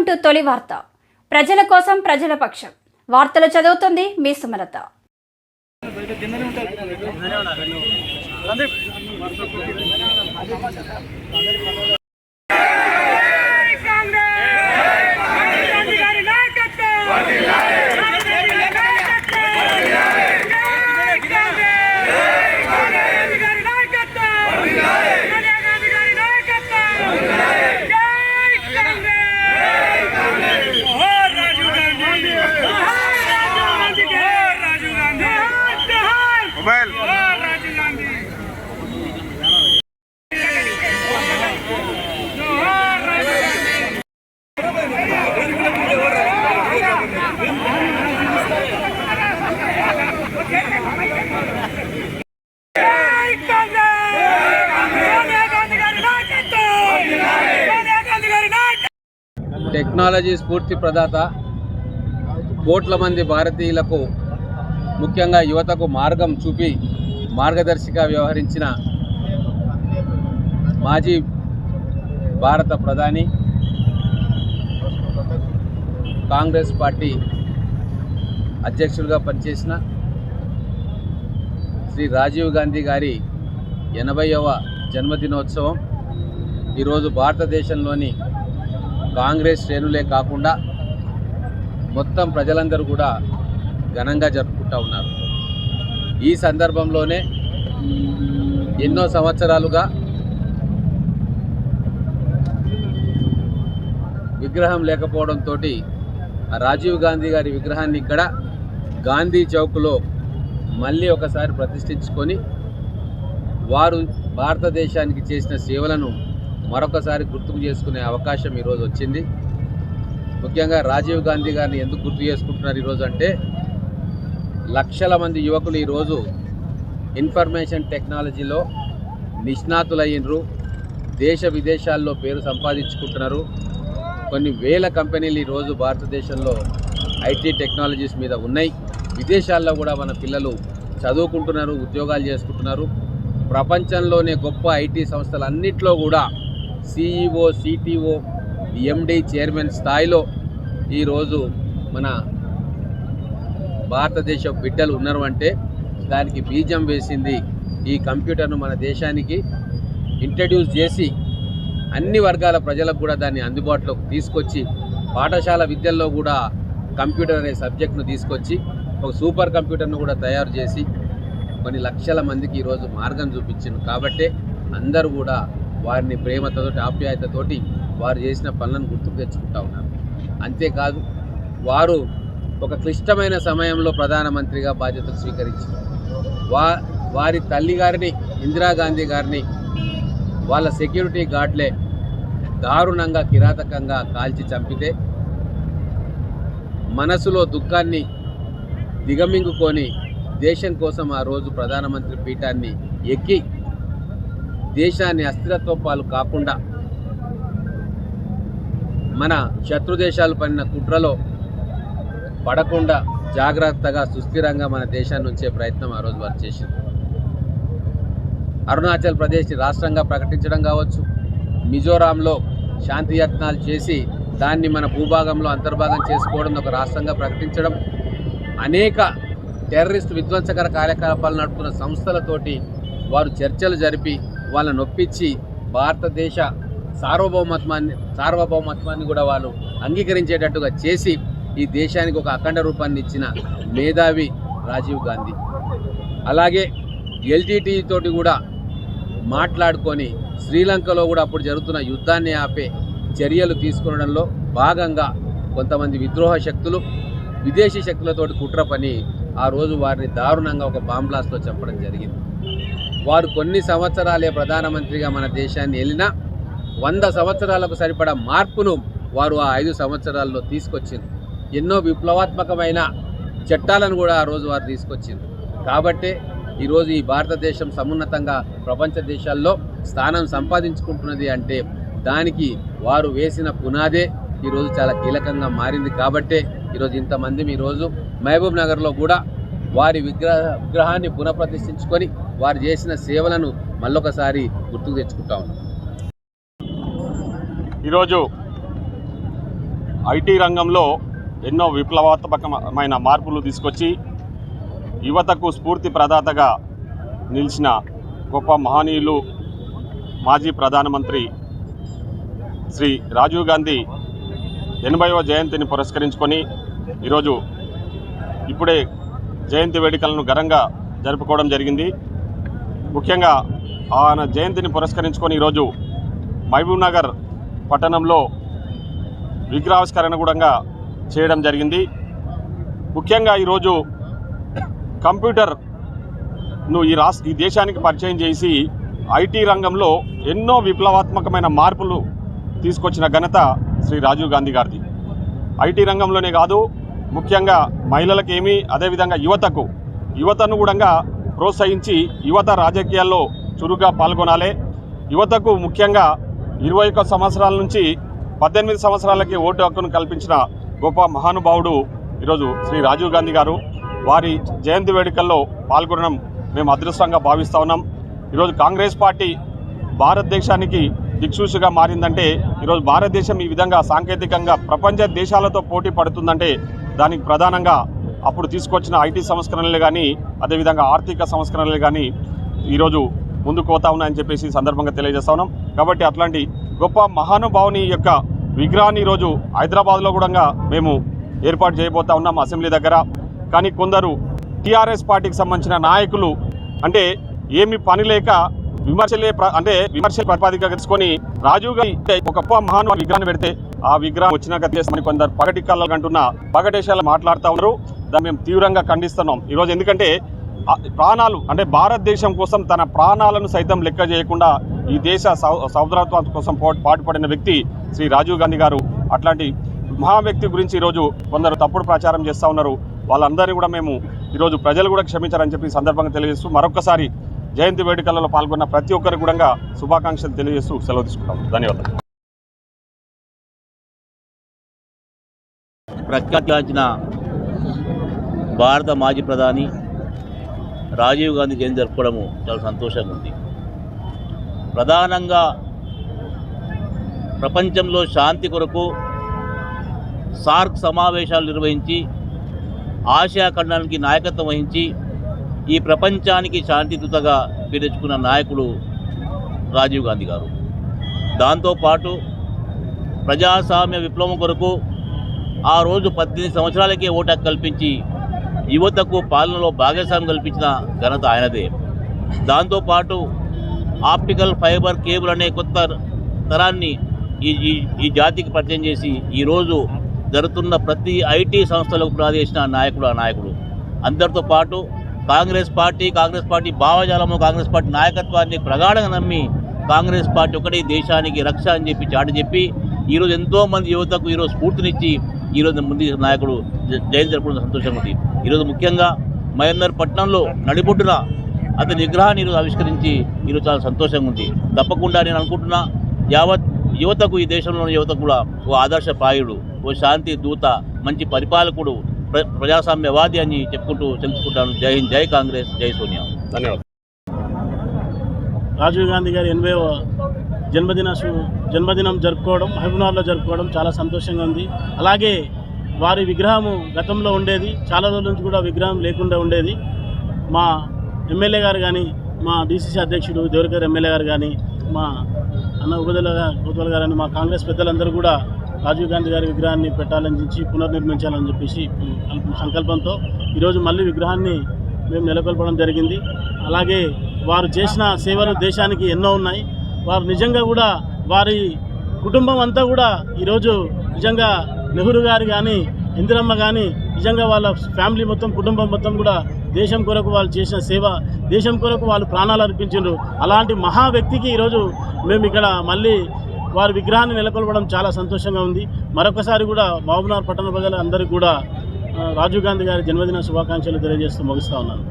To తొలి వార్త. ప్రజల కోసం ప్రజల పక్షం. వార్తలు చదువుతుంది మీ సుమలత. టెక్నాలజీ స్ఫూర్తి ప్రదాత, కోట్ల మంది భారతీయులకు ముఖ్యంగా యువతకు మార్గం చూపి మార్గదర్శిగా వ్యవహరించిన మాజీ భారత ప్రధాని, కాంగ్రెస్ పార్టీ అధ్యక్షుడిగా పనిచేసిన శ్రీ రాజీవ్ గాంధీ గారి 80వ జన్మదినోత్సవం ఈరోజు భారతదేశంలోని కాంగ్రెస్ శ్రేణులే కాకుండా మొత్తం ప్రజలందరూ కూడా ఘనంగా జరుపుకుంటూ ఉన్నారు. ఈ సందర్భంలోనే ఎన్నో సంవత్సరాలుగా విగ్రహం లేకపోవడంతో రాజీవ్ గాంధీ గారి విగ్రహాన్ని ఇక్కడ గాంధీ చౌక్లో మళ్ళీ ఒకసారి ప్రతిష్ఠించుకొని వారు భారతదేశానికి చేసిన సేవలను మరొకసారి గుర్తుకు చేసుకునే అవకాశం ఈరోజు వచ్చింది. ముఖ్యంగా రాజీవ్ గాంధీ గారిని ఎందుకు గుర్తు చేసుకుంటున్నారు ఈరోజు అంటే, లక్షల మంది యువకులు ఈరోజు ఇన్ఫర్మేషన్ టెక్నాలజీలో నిష్ణాతులయ్యినరు, దేశ విదేశాల్లో పేరు సంపాదించుకుంటున్నారు. కొన్ని వేల కంపెనీలు ఈరోజు భారతదేశంలో ఐటీ టెక్నాలజీస్ మీద ఉన్నాయి. విదేశాల్లో కూడా మన పిల్లలు చదువుకుంటున్నారు, ఉద్యోగాలు చేసుకుంటున్నారు. ప్రపంచంలోనే గొప్ప ఐటీ సంస్థలన్నింటిలో కూడా CEO, CTO, MD, చైర్మన్ స్థాయిలో ఈరోజు మన భారతదేశ బిడ్డలు ఉన్నారు అంటే దానికి బీజం వేసింది ఈ కంప్యూటర్ను మన దేశానికి ఇంట్రడ్యూస్ చేసి అన్ని వర్గాల ప్రజలకు కూడా దాన్ని అందుబాటులోకి తీసుకొచ్చి పాఠశాల విద్యల్లో కూడా కంప్యూటర్ అనే సబ్జెక్ట్ను తీసుకొచ్చి ఒక సూపర్ కంప్యూటర్ను కూడా తయారు చేసి కొన్ని లక్షల మందికి ఈరోజు మార్గం చూపించింది. కాబట్టే అందరూ కూడా వారిని ప్రేమతో, ఆప్యాయతతోటి వారు చేసిన పనులను గుర్తుకు తెచ్చుకుంటూ ఉన్నారు. అంతేకాదు, వారు ఒక క్లిష్టమైన సమయంలో ప్రధానమంత్రిగా బాధ్యతలు స్వీకరించి వారి తల్లి గారిని, ఇందిరాగాంధీ గారిని వాళ్ళ సెక్యూరిటీ గార్డులే దారుణంగా, కిరాతకంగా కాల్చి చంపితే మనసులో దుఃఖాన్ని దిగమింగుకొని దేశం కోసం ఆ రోజు ప్రధానమంత్రి పీఠాన్ని ఎక్కి దేశాన్ని అస్థిరత్వం పాలు కాకుండా మన శత్రు దేశాలు పడిన కుట్రలో పడకుండా జాగ్రత్తగా, సుస్థిరంగా మన దేశాన్ని ఉంచే ప్రయత్నం ఆ రోజు వారు చేసింది. అరుణాచల్ ప్రదేశ్ని రాష్ట్రంగా ప్రకటించడం కావచ్చు, మిజోరాంలో శాంతి యత్నాలు చేసి దాన్ని మన భూభాగంలో అంతర్భాగం చేసుకోవడం, ఒక రాష్ట్రంగా ప్రకటించడం, అనేక టెర్రరిస్ట్ విధ్వంసకర కార్యకలాపాలు నడుపుతున్న సంస్థలతోటి వారు చర్చలు జరిపి వాళ్ళని నొప్పించి భారతదేశ సార్వభౌమత్వాన్ని కూడా వాళ్ళు అంగీకరించేటట్టుగా చేసి ఈ దేశానికి ఒక అఖండ రూపాన్ని ఇచ్చిన మేధావి రాజీవ్ గాంధీ. అలాగే LTTE తోటి కూడా మాట్లాడుకొని శ్రీలంకలో కూడా అప్పుడు జరుగుతున్న యుద్ధాన్ని ఆపే చర్యలు తీసుకోవడంలో భాగంగా కొంతమంది విద్రోహ శక్తులు, విదేశీ శక్తులతోటి కుట్ర పని ఆ రోజు వారిని దారుణంగా ఒక బాంబ్ బ్లాస్ట్లో చంపడం జరిగింది. వారు కొన్ని సంవత్సరాలే ప్రధానమంత్రిగా మన దేశాన్ని వెళ్ళినా 100 సంవత్సరాలకు సరిపడా మార్పును వారు ఆ 5 సంవత్సరాల్లో తీసుకొచ్చింది. ఎన్నో విప్లవాత్మకమైన చట్టాలను కూడా ఆ రోజు వారు తీసుకొచ్చింది. కాబట్టే ఈరోజు ఈ భారతదేశం సమున్నతంగా ప్రపంచ దేశాల్లో స్థానం సంపాదించుకుంటున్నది అంటే దానికి వారు వేసిన పునాదే ఈరోజు చాలా కీలకంగా మారింది. కాబట్టే ఈరోజు ఇంతమంది ఈరోజు మహబూబ్ నగర్లో కూడా వారి విగ్రహాన్ని పునఃప్రతిష్ఠించుకొని వారు చేసిన సేవలను మళ్ళొకసారి గుర్తుకు తెచ్చుకుంటా ఉన్నాం. ఈరోజు ఐటీ రంగంలో ఎన్నో విప్లవాత్మకమైన మార్పులు తీసుకొచ్చి యువతకు స్ఫూర్తి ప్రదాతగా నిలిచిన గొప్ప మహనీయులు మాజీ ప్రధానమంత్రి శ్రీ రాజీవ్ గాంధీ 80వ జయంతిని పురస్కరించుకొని ఈరోజు ఇప్పుడే జయంతి వేడుకలను ఘనంగా జరుపుకోవడం జరిగింది. ముఖ్యంగా ఆయన జయంతిని పురస్కరించుకొని ఈరోజు మహబూబ్ నగర్ పట్టణంలో విగ్రహావిష్కరణ కూడా చేయడం జరిగింది. ముఖ్యంగా ఈరోజు కంప్యూటర్ను ఈ దేశానికి పరిచయం చేసి ఐటీ రంగంలో ఎన్నో విప్లవాత్మకమైన మార్పులు తీసుకొచ్చిన ఘనత శ్రీ రాజీవ్ గాంధీ గారిది. ఐటీ రంగంలోనే కాదు, ముఖ్యంగా మహిళలకేమి, అదేవిధంగా యువతను కూడా ప్రోత్సహించి యువత రాజకీయాల్లో చురుగ్గా పాల్గొనాలి. యువతకు ముఖ్యంగా 21 సంవత్సరాల నుంచి 18 సంవత్సరాలకి ఓటు హక్కును కల్పించిన గొప్ప మహానుభావుడు ఈరోజు శ్రీ రాజీవ్ గాంధీ గారు. వారి జయంతి వేడుకల్లో పాల్గొనడం మేము అదృష్టంగా భావిస్తూ ఉన్నాం. ఈరోజు కాంగ్రెస్ పార్టీ భారతదేశానికి దిక్సూచిగా మారిందంటే, ఈరోజు భారతదేశం ఈ విధంగా సాంకేతికంగా ప్రపంచ దేశాలతో పోటీ పడుతుందంటే దానికి ప్రధానంగా అప్పుడు తీసుకొచ్చిన ఐటీ సంస్కరణలే కానీ, అదేవిధంగా ఆర్థిక సంస్కరణలే కానీ ఈరోజు ముందుకు పోతా ఉన్నాయని చెప్పేసి సందర్భంగా తెలియజేస్తా ఉన్నాం. కాబట్టి అట్లాంటి గొప్ప మహానుభావుని యొక్క విగ్రహాన్ని ఈరోజు హైదరాబాద్లో కూడా మేము ఏర్పాటు చేయబోతా ఉన్నాం అసెంబ్లీ దగ్గర. కానీ కొందరు టీఆర్ఎస్ పార్టీకి సంబంధించిన నాయకులు అంటే ఏమి పని లేక విమర్శల ప్రతిపాదికగా తీసుకొని రాజీవ్ గాంధీ ఒక గొప్ప మహానుభావుని విగ్రహాన్ని పెడితే ఆ విగ్రహం వచ్చినాక చేస్తామని కొందరు పగటి కళ్ళ అంటున్న పగటేశాలు మాట్లాడుతూ ఉన్నారు. దాన్ని మేము తీవ్రంగా ఖండిస్తున్నాం ఈరోజు. ఎందుకంటే ప్రాణాలు అంటే భారతదేశం కోసం తన ప్రాణాలను సైతం లెక్క చేయకుండా ఈ దేశ సౌభ్రత్వం కోసం పాటుపడిన వ్యక్తి శ్రీ రాజీవ్ గాంధీ గారు. అట్లాంటి మహా వ్యక్తి గురించి ఈరోజు కొందరు తప్పుడు ప్రచారం చేస్తూ ఉన్నారు. వాళ్ళందరినీ కూడా మేము ఈరోజు ప్రజలు కూడా క్షమించారని చెప్పి సందర్భంగా తెలియజేస్తూ మరొకసారి జయంతి వేడుకలలో పాల్గొన్న ప్రతి ఒక్కరికి కూడా శుభాకాంక్షలు తెలియజేస్తూ సెలవు తీసుకుంటాం. ధన్యవాదాలు. ప్రఖ్యాతిగాంచిన భారత మాజీ ప్రధాని రాజీవ్ గాంధీ జయంతి జరుపుకోవడము చాలా సంతోషంగా ఉంది. ప్రధానంగా ప్రపంచంలో శాంతి కొరకు సార్క్ సమావేశాలు నిర్వహించి ఆసియా ఖండానికి నాయకత్వం వహించి ఈ ప్రపంచానికి శాంతిదూతగా పేర్కొన్న నాయకుడు రాజీవ్ గాంధీ గారు. దాంతోపాటు ప్రజాస్వామ్య విప్లవం కొరకు ఆ రోజు 18 సంవత్సరాలకే ఓటు హక్కు కల్పించి యువతకు పాలనలో భాగస్వామ్యం కల్పించిన ఘనత ఆయనదే. దాంతోపాటు ఆప్టికల్ ఫైబర్ కేబుల్ అనే కొత్త తరాన్ని ఈ జాతికి పరిచయం చేసి ఈరోజు జరుగుతున్న ప్రతి ఐటీ సంస్థలకు ప్రాదేశించిన నాయకుడు ఆ నాయకుడు. అందరితో పాటు కాంగ్రెస్ పార్టీ భావజాలము, కాంగ్రెస్ పార్టీ నాయకత్వాన్ని ప్రగాఢంగా నమ్మి కాంగ్రెస్ పార్టీ ఒకటి దేశానికి రక్ష అని చెప్పి చాటి చెప్పి ఈరోజు ఎంతోమంది యువతకు ఈరోజు స్ఫూర్తినిచ్చి ఈరోజు ముందు నాయకుడు జయంతి జరుపుకోవడం సంతోషంగా ఉంది. ఈరోజు ముఖ్యంగా మహేందర్ పట్టణంలో నడిబొడ్డున అతని విగ్రహాన్ని ఈరోజు ఆవిష్కరించి ఈరోజు చాలా సంతోషంగా ఉంది. తప్పకుండా నేను అనుకుంటున్నా యావత్ యువతకు, ఈ దేశంలోని యువతకు కూడా ఓ ఆదర్శప్రాయుడు, ఓ శాంతి దూత, మంచి పరిపాలకుడు, ప్రజాస్వామ్యవాది అని చెప్పుకుంటూ తెలుసుకుంటాను. జై హింద్, జై కాంగ్రెస్, జై సోనియా. ధన్యవాదాలు. రాజీవ్ గాంధీ గారి 80వ జన్మదినం జరుపుకోవడం, మహబూబ్నగర్లో జరుపుకోవడం చాలా సంతోషంగా ఉంది. అలాగే వారి విగ్రహము గతంలో ఉండేది, చాలా రోజుల నుంచి కూడా విగ్రహం లేకుండా ఉండేది. మా ఎమ్మెల్యే గారు కానీ, మా డీసీసీ అధ్యక్షుడు దేవరకర్ ఎమ్మెల్యే గారు కానీ, మా అన్న ఉపదల కోతవాల్ గారు, మా కాంగ్రెస్ పెద్దలందరూ కూడా రాజీవ్ గాంధీ గారి విగ్రహాన్ని పెట్టాలని పునర్నిర్మించాలని చెప్పేసి సంకల్పంతో ఈరోజు మళ్ళీ విగ్రహాన్ని మేము నెలకొల్పడం జరిగింది. అలాగే వారు చేసిన సేవలు దేశానికి ఎన్నో ఉన్నాయి. వారు నిజంగా కూడా వారి కుటుంబం అంతా కూడా ఈరోజు నిజంగా నెహ్రూ గారు కానీ, ఇందిరమ్మ కానీ, నిజంగా వాళ్ళ ఫ్యామిలీ మొత్తం, కుటుంబం మొత్తం కూడా దేశం కొరకు వాళ్ళు చేసిన సేవ, దేశం కొరకు వాళ్ళు ప్రాణాలు అర్పించారు. అలాంటి మహా వ్యక్తికి ఈరోజు మేము ఇక్కడ మళ్ళీ వారి విగ్రహాన్ని నెలకొల్పడం చాలా సంతోషంగా ఉంది. మరొకసారి కూడా మహబూబ్నగర్ పట్టణ ప్రజలందరికీ కూడా రాజీవ్ గాంధీ గారి జన్మదిన శుభాకాంక్షలు తెలియజేస్తూ ముగిస్తూ ఉన్నాను.